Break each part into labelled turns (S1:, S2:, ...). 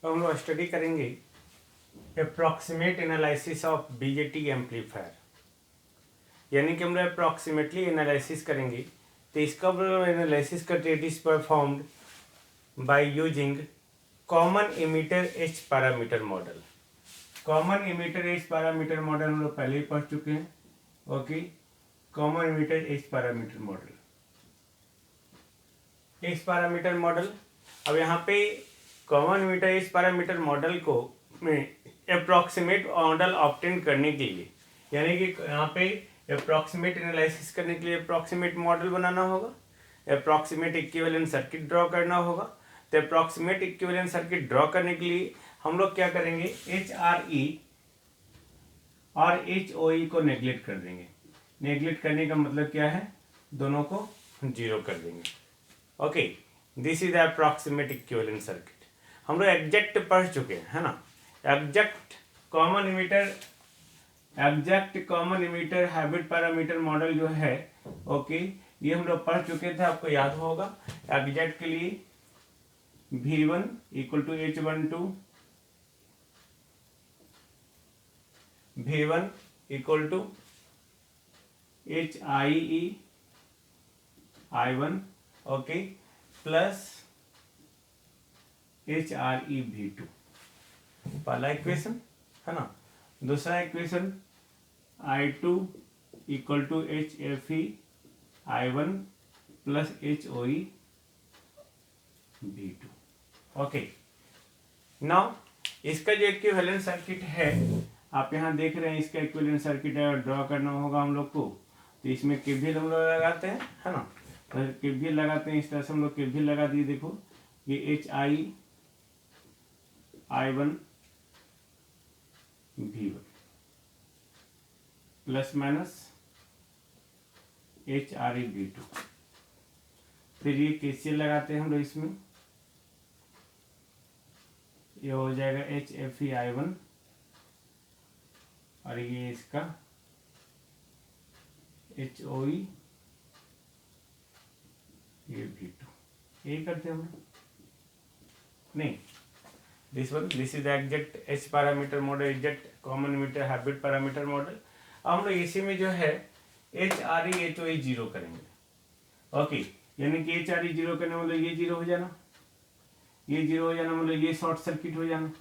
S1: तो हम लोग स्टडी करेंगे approximate analysis of BJT amplifier, यानी कि हम लोग अप्रॉक्सीमेटली एनालिसिस करेंगे। तो इसका एनालिसिस करते it is performed by using common emitter H parameter model. Common emitter H parameter model हम लोग पहले ही पढ़ चुके हैं। Okay, common emitter H parameter model, H parameter model. अब यहाँ पे common emitter H parameter model को में अप्रॉक्सीमेट मॉडल ऑब्टेन करने के लिए, यानी कि यहाँ पे अप्रॉक्सीमेट एनालिसिस करने के लिए अप्रॉक्सीमेट मॉडल बनाना होगा, अप्रॉक्सीमेट इक्विवेलेंट सर्किट ड्रॉ करना होगा। तो अप्रॉक्सीमेट इक्विवेलेंट सर्किट ड्रॉ करने के लिए हम लोग क्या करेंगे, एच आर ई और एच ओ ई को नेग्लेक्ट कर देंगे। नेग्लेक्ट करने का मतलब क्या है, दोनों को जीरो कर देंगे। Okay, this is approximate equivalent circuit. हम लोग एग्जैक्ट पढ़ चुके हैं, है ना। Exact common emitter habit parameter model जो है, ओके, ये हम लोग पढ़ चुके थे, आपको याद होगा। एग्जैक्ट के लिए V1 equal to H12, V1 equal to HIE I1, okay, plus HRE V2, पहला इक्वेशन, है ना। दूसरा equation I2 equal to HFE I1 plus HOE V2, okay. Now इसका जो इक्विवेलेंट सर्किट है, आप यहाँ देख रहे हैं, इसका इक्विवेलेंट सर्किट है, ड्रॉ करना होगा हम लोग को। तो इसमें केवीएल हम लोग लगाते हैं, है ना। तो केवीएल लगाते हैं, इस तरह से हम लोग केवीएल लगा दिए। देखो ये HI I1 V1 plus minus HRE V2। फिर ये KCL लगाते हैं हम लोग इसमें, ये हो जाएगा HFE I1 और ये इसका HOE ये V2। यही करते हैं हम लोग, नहीं, this is exact H parameter model, exact common emitter habit parameter model. अब हम लोग इसी में जो है HRE HOE जीरो करेंगे। ओके, यानी कि HRE जीरो करने मतलब ये जीरो हो जाना, ये जीरो हो जाना मतलब ये शॉर्ट सर्किट हो जाना।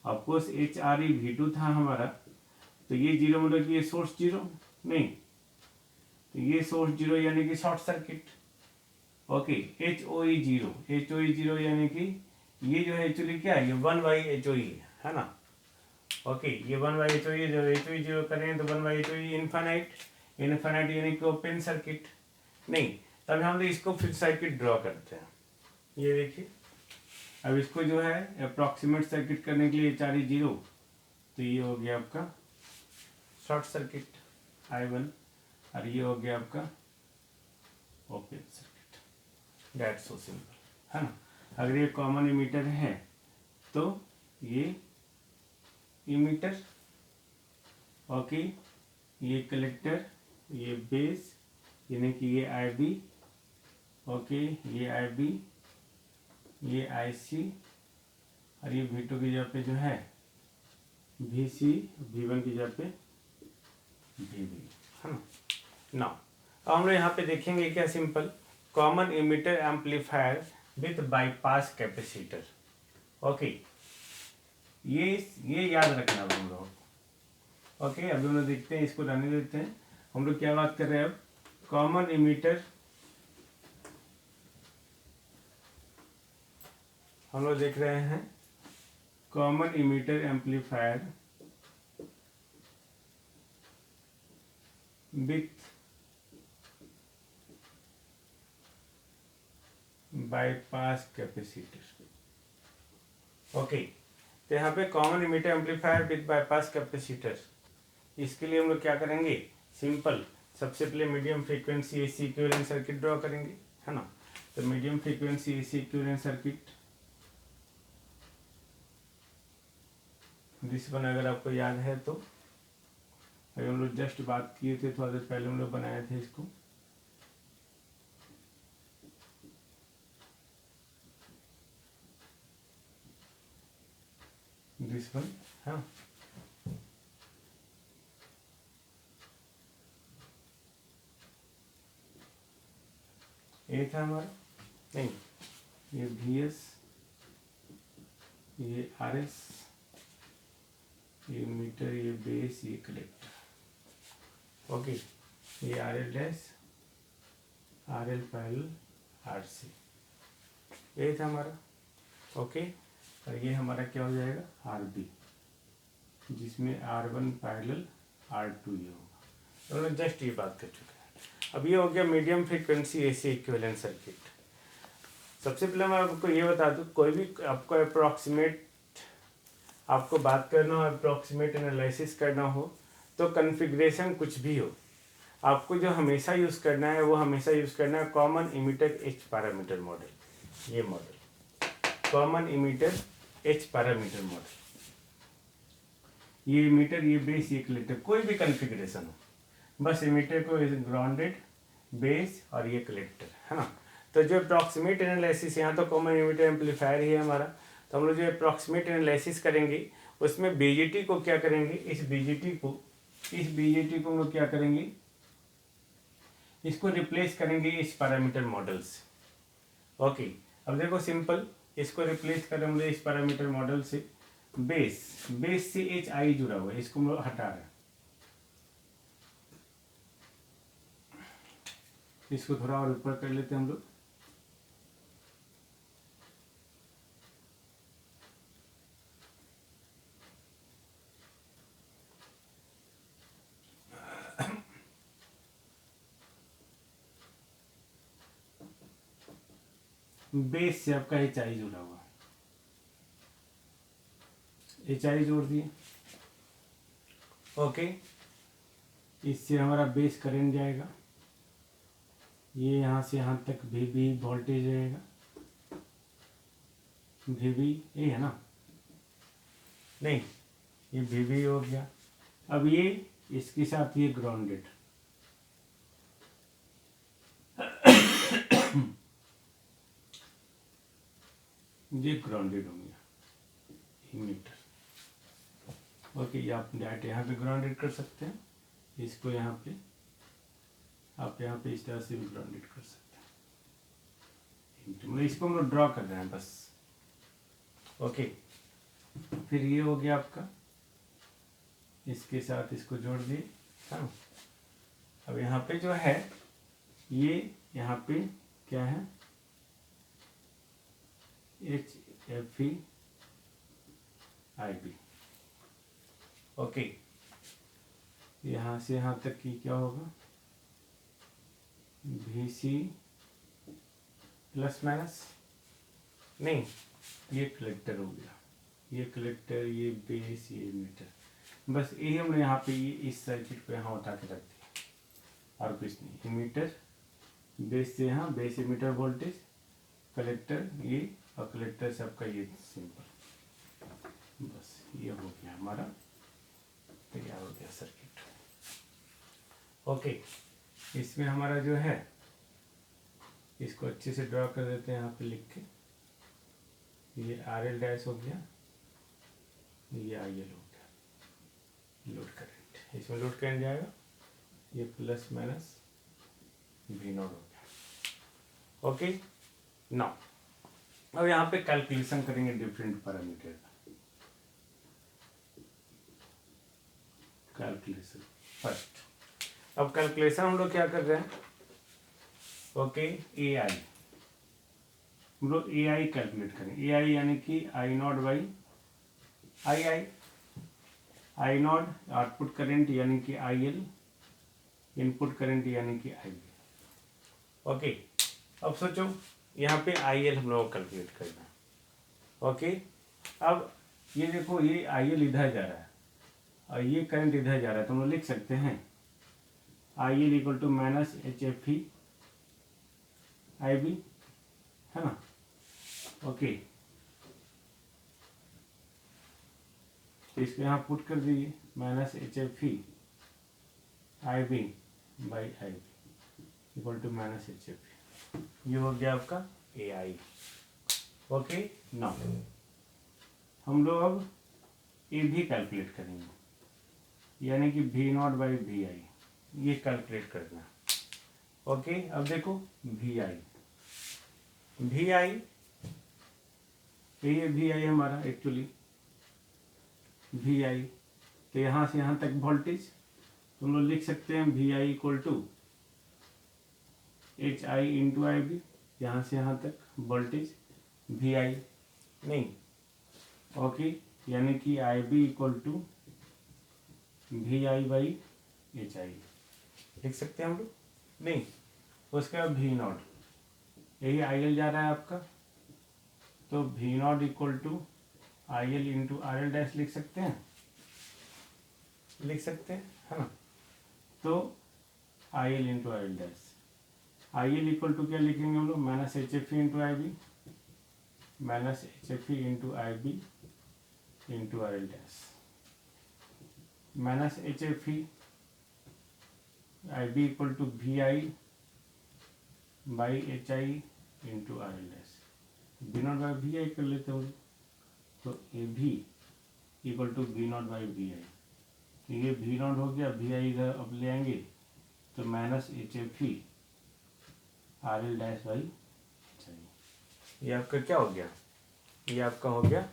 S1: ऑफकोर्स HRE V2 था हमारा, तो ये जीरो मतलब कि ये सोर्स जीरो नहीं, तो ये सोर्स जीरो यानी कि short circuit. Okay, HOE zero यानी कि ये जो है एक्चुअली क्या है, ये 1/HOE है ना। ओके, ये 1/HOE, जो HOE जीरो करें तो 1/HOE इनफाइनाइट, इनफाइनाइट यानी कि ओपन सर्किट नहीं। तब हम लोग इसको फिर सर्किट ड्रॉ करते हैं। ये देखिए, अब इसको जो है अप्रॉक्सीमेट सर्किट करने के लिए HRE जीरो, तो ये हो गया आपका शॉर्ट सर्किट I1 और ये हो गया आपका open circuit. That's so simple, है ना। अगर ये कॉमन इमीटर है तो ये इमीटर, ओके, ये कलेक्टर, ये बेस, यानी कि ये IB, ओके, ये IB, ये IC और ये V2 की जगह पे जो है VC, V1 की जगह पे VB, है ना। नाउ अब हम लोग यहाँ पे देखेंगे क्या, simple common emitter amplifier with bypass capacitor. Okay, ये याद रखना हम लोग। ओके, अभी हम लोग देखते हैं, इसको रहने देते हैं। हम लोग क्या बात कर रहे हैं अब, कॉमन इमीटर, हम लोग देख रहे हैं common emitter amplifier with bypass capacitor. Okay, तो यहाँ पे common emitter amplifier with bypass capacitor, इसके लिए हम लोग क्या करेंगे, सिंपल, सबसे पहले medium frequency AC equivalent circuit draw करेंगे, है ना। तो medium frequency AC equivalent circuit, this one अगर आपको याद है तो, अभी हम लोग जस्ट बात किए थे, थोड़ा देर पहले हम लोग बनाए थे इसको। दिस वन, हाँ ये था हमारा, नहीं ये वी एस, ये आर एस, ये मीटर, ये बेस, ये कलेक्टर। ओके, ये R L dash, R L parallel R C, ये था हमारा। ओके, और ये हमारा क्या हो जाएगा आर बी, जिसमें R one parallel R two ये होगा। तो हम लोग जस्ट ये बात कर चुके हैं। अब ये हो गया medium frequency AC equivalent circuit. सबसे पहले मैं आपको ये बता दूं, कोई भी आपको अप्रॉक्सीमेट आपको बात करना हो, अप्रॉक्सीमेट एनालिसिस करना हो, तो कॉन्फ़िगरेशन कुछ भी हो, आपको जो हमेशा यूज़ करना है वो हमेशा यूज़ करना है common emitter H parameter model. ये model common emitter H parameter model, ये इमीटर, ये बेस, ये कलेक्टर, कोई भी कॉन्फ़िगरेशन हो, बस इमीटर को ग्राउंडेड, बेस और ये कलेक्टर, है ना। तो जो अप्रॉक्सीमेट एनालिसिस, यहाँ तो कॉमन इमीटर एम्पलीफायर ही है हमारा, तो हम लोग जो अप्रॉक्सीमेट एनालिसिस करेंगे उसमें बीजेटी को क्या करेंगे, इस बीजेटी को हम लोग क्या करेंगे, इसको रिप्लेस करेंगे इस पैरामीटर मॉडल से। ओके, अब देखो सिंपल, इसको रिप्लेस करेंगे इस पैरामीटर मॉडल से। बेस से एच आई जुड़ा हुआ है, इसको हम लोग हटा रहे हैं, इसको थोड़ा और ऊपर कर लेते हैं हम लोग। बेस से आपका एच आई जुड़ा हुआ, एच आई जोड़ दिए। ओके, इससे हमारा बेस करंट जाएगा, ये यहाँ से यहाँ तक वी वोल्टेज रहेगा, वी ये है ना, नहीं ये वी हो गया। अब ये इसके साथ ये ग्राउंडेड, ये ग्राउंडेड हो गया इमीटर। ओके, ये आप डायरेक्ट यहाँ पे ग्राउंडेड कर सकते हैं, इसको यहाँ पे आप यहाँ पे इस तरह से भी ग्राउंडेड कर सकते हैं, मतलब इसको हम लोग ड्रॉ कर रहे हैं बस। ओके, फिर ये हो गया आपका, इसके साथ इसको जोड़ दिए, हाँ। अब यहाँ पे जो है ये यहाँ पे क्या है, H F E I B. Okay, यहाँ से यहाँ तक की क्या होगा, वी सी प्लस माइनस, नहीं ये कलेक्टर हो गया, ये कलेक्टर, ये बेस, ये मीटर, बस यही हमने यहाँ पे ये इस सर्किट को यहाँ उठा के रख दिया और कुछ नहीं। इमीटर, बेस से यहाँ बेस इमीटर वोल्टेज, कलेक्टर ये, और कलेक्टर से आपका ये सिंपल, बस ये हो गया हमारा, तैयार हो गया सर्किट। ओके, इसमें हमारा जो है इसको अच्छे से ड्रॉ कर देते हैं यहाँ पे लिख के, ये आर एल डैश हो गया, ये आई एल हो गया, लोड करंट, इसमें लोड करंट जाएगा, ये प्लस माइनस वी नॉट हो गया। ओके, नाउ अब यहाँ पे कैलकुलेशन करेंगे डिफरेंट पैरामीटर का। कैलकुलेशन फर्स्ट, अब कैलकुलेशन हम लोग क्या कर रहे हैं, ओके, ए आई, हम लोग ए आई कैलकुलेट करें। ए आई यानी कि I not by I not output current यानी कि आई एल, इनपुट करंट यानी कि आई बी। ओके, अब सोचो यहाँ पे आई एल हम लोग को कैलकुलेट करना है। ओके, अब ये देखो, ये आई एल इधर जा रहा है और ये करंट इधर जा रहा है, तो हम लोग लिख सकते हैं I L equal to minus H F E I B, है ना। ओके, तो इसको यहाँ पुट कर दीजिए, minus H F E I B by I B equal to minus H F E, ये हो गया आपका ए आई। ओके, नाउ हम लोग अब ये भी कैलकुलेट करेंगे, यानी कि वी नॉट बाई वी आई, ये कैलकुलेट करना। ओके, अब देखो वी आई, ये वी आई हमारा एक्चुअली वी आई, तो यहाँ से यहाँ तक वोल्टेज तुम लोग लिख सकते हैं V I equal to H I into I B, यहाँ से यहाँ तक वोल्टेज वी आई नहीं। ओके, यानी कि I B equal to V I by H I लिख सकते हैं हम लोग नहीं। उसके बाद वी नॉट, यही आई एल जा रहा है आपका, तो V nought equal to I L into R L dash लिख सकते हैं, है ना। तो I L into R L dash, I L equal to क्या लिखेंगे हम लोग, minus H F E into I B, minus H F E into I B into R L dash, minus H F E I B equal to V I by H I into R L dash, we not by V I कर लेते हो, तो A भी equal to V not by V I, तो ये we not हो गया, we आई इधर अब ले आएंगे तो minus H F E R L dash by H आई, ये आपका क्या हो गया, ये आपका हो गया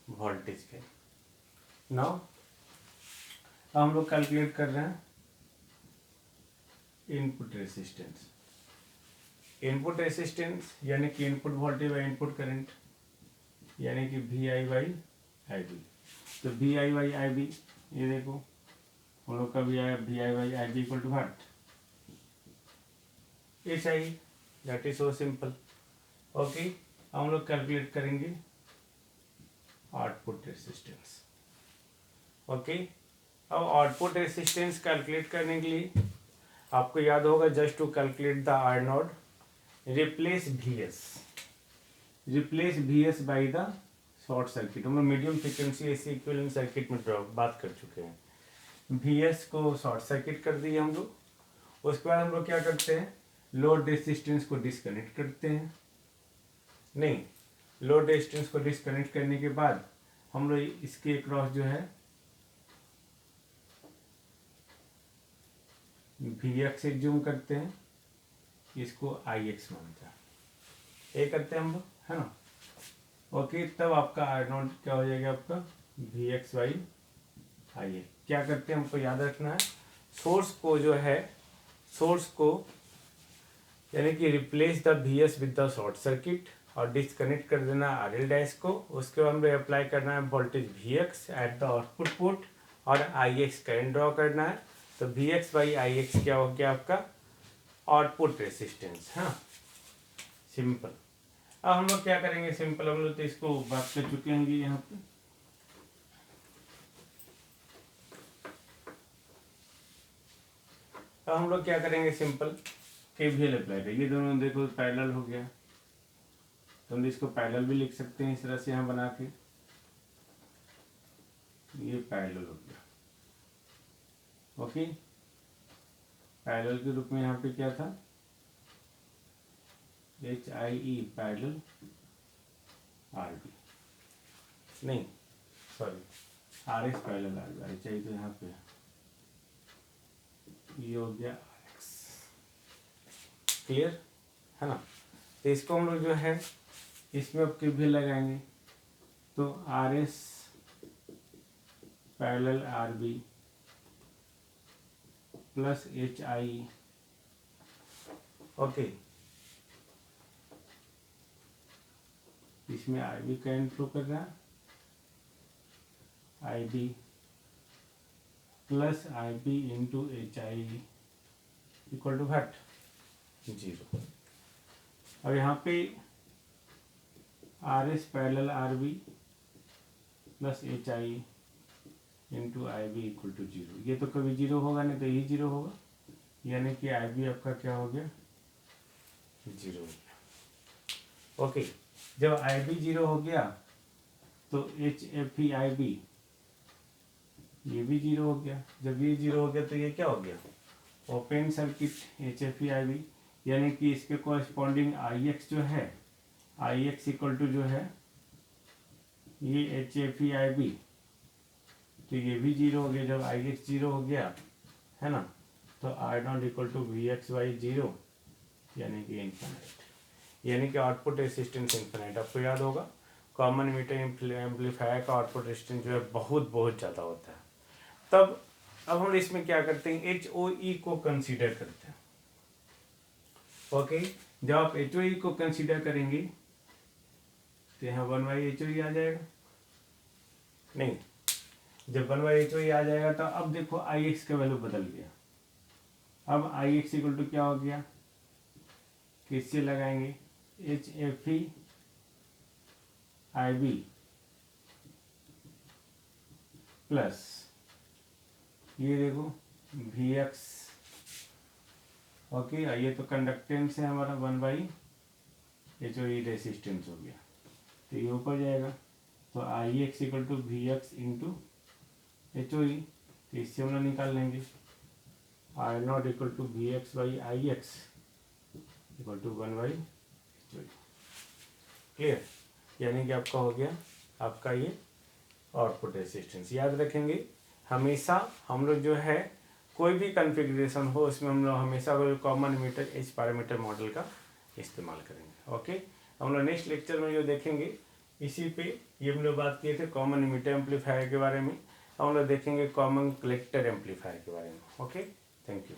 S1: वोल्टेज के। नाउ अब हम लोग कैलकुलेट कर रहे हैं इनपुट रेसिस्टेंस, इनपुट रेसिस्टेंस यानी कि input voltage by input current, यानी कि V I by I B, तो V I by I B, ये देखो हम लोग का V I by I B equal to what, H I, that is so simple. Okay, हम लोग कैलकुलेट करेंगे आउटपुट रेसिस्टेंस। ओके, अब आउटपुट रेसिस्टेंस कैलकुलेट करने के लिए आपको याद होगा, just to calculate the R node replace V S by the short circuit. हम लोग medium frequency AC equivalent circuit में बात कर चुके हैं, वी एस को शॉर्ट सर्किट कर दिए हम लोग। उसके बाद हम लोग क्या करते हैं, लोड रेसिस्टेंस को डिस्कनेक्ट करते हैं, नहीं, लोड रेजिस्टेंस को डिस्कनेक्ट करने के बाद हम लोग इसके अक्रॉस जो है वी एक्स एज्यूम करते हैं, इसको आई एक्स मानते हैं, ये करते हैं हम लोग, है ना। ओके, तब आपका आर नॉट क्या हो जाएगा, आपका V X by I X. क्या करते हैं, हमको याद रखना है, सोर्स को जो है, सोर्स को यानी कि replace the V S with the short circuit और डिस्कनेक्ट कर देना आर एल डैश को। उसके बाद हमें अप्लाई करना है voltage V X at the output port और आई एक्स करंट ड्रॉ करना है। तो V X by I X क्या हो गया आपका आउटपुट रेसिस्टेंस। हाँ, सिंपल। अब हम लोग क्या करेंगे, सिंपल हम लोग तो इसको बात कर चुके हैं यहाँ पे। अब हम लोग क्या करेंगे, सिंपल केवीएल अप्लाई करेंगे। ये दोनों देखो पैरेलल हो गया, तो हम इसको पैरेलल भी लिख सकते हैं इस तरह से यहाँ बना के, ये पैरेलल हो गया। ओके, पैरेलल के रूप में यहाँ पे क्या था, H I E parallel R B, नहीं sorry R S parallel R B, H I तो यहाँ पे ये हो गया आर एक्स। क्लियर है ना। तो इसको हम लोग जो है इसमें अब केवीएल लगाएंगे, तो R S parallel R B plus H I, okay, इसमें आई बी करंट फ्लो कर रहा है, I B plus I B into H I equal to what, 0। अब यहाँ पे R S parallel R B plus H I into I B equal to 0, ये तो कभी 0 होगा नहीं, तो यही 0 होगा, यानी कि आई बी आपका क्या हो गया, 0 हो गया। ओके, जब आई बी 0 हो गया तो H F E I B ये भी 0 हो गया। जब ये 0 हो गया तो ये क्या हो गया, open circuit H F E I B, यानी कि इसके कोरस्पॉन्डिंग आई एक्स जो है, आई एक्स इक्वल टू जो है ये H F E I B तो ये भी जीरो हो गया। जब आई एक्स जीरो हो गया है ना, तो I not equal to V X by zero, यानी कि इन्फिनिट, यानी कि आउटपुट रेसिस्टेंस इन्फिनिट। आपको याद होगा कॉमन मीटर एम्पलीफायर का आउटपुट रेसिस्टेंस जो है बहुत बहुत ज़्यादा होता है। तब अब हम इसमें क्या करते हैं, एच ओ ई को कंसीडर करते हैं। ओके, जब आप एच ओ ई को कंसीडर करेंगे तो यहाँ 1/HOE आ जाएगा। नहीं, जब 1/HOE आ जाएगा तो अब देखो आई एक्स का वैल्यू बदल गया। अब आई एक्स इक्वल टू क्या हो गया, किससे लगाएंगे, H F E I B plus ये देखो वी एक्स। ओके, ये तो कंडक्टेंस है हमारा 1/HOE रेसिस्टेंस हो गया, तो ये ऊपर जाएगा। तो I X equal to V X into H O E, तो इससे हम लोग निकाल लेंगे I not equal to V X by I X equal to 1/HOE। Clear, यानी कि आपका हो गया आपका ये आउटपुट रेसिस्टेंस। याद रखेंगे हमेशा हम लोग जो है कोई भी कॉन्फ़िगरेशन हो उसमें हम लोग हमेशा common emitter H parameter model का इस्तेमाल करेंगे। ओके, हम लोग नेक्स्ट लेक्चर में जो देखेंगे इसी पे ये हम लोग बात किए थे कॉमन मीटर एम्पलीफायर के बारे में, हम लोग देखेंगे कॉमन कलेक्टर एम्पलीफायर के बारे में। Okay, thank you.